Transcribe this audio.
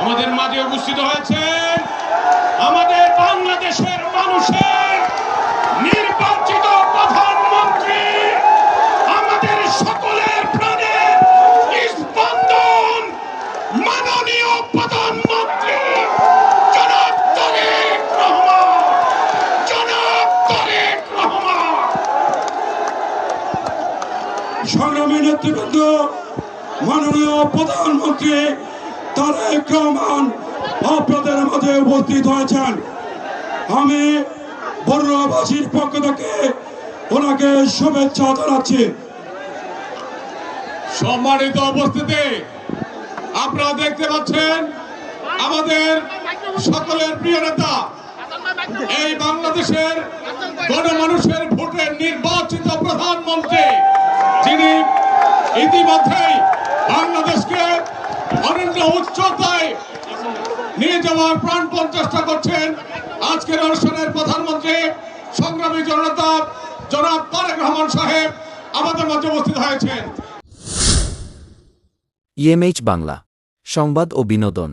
আমাদের মাঝে উপস্থিত হয়েছেন আমাদের বাংলাদেশের মানুষের নির্বাচিত প্রধানমন্ত্রী, আমাদের সকলের প্রাণের স্পন্দন, মাননীয় প্রধানমন্ত্রী জনাব তারেক রহমান। জনাব তারেক রহমান। সংগ্রামী নেতৃবৃন্দ, মাননীয় প্রধানমন্ত্রী তারেক রহমান আপনাদের মাঝে উপস্থিত হয়েছেন। আমি বড়ুয়াবাসীর পক্ষ থেকে ওনাকে শুভেচ্ছা জানাচ্ছি। সম্মানিত উপস্থিতি, আপনারা দেখতে পাচ্ছেন আমাদের সকলের প্রিয় নেতা, এই বাংলাদেশের গণমানুষের ভোটে নির্বাচিত প্রধানমন্ত্রী, যিনি ইতিমধ্যেই বাংলাদেশকে অনন্য উচ্চতায় নিয়ে যাওয়ার প্রাণপণ চেষ্টা করছেন। আজকের অনুষ্ঠানের প্রধানমন্ত্রী সংগ্রামী জনতা জনাব তারেক রহমান সাহেব আমাদের মাঝে উপস্থিত হয়েছেন। ইএমএইচ বাংলা, সংবাদ ও বিনোদন।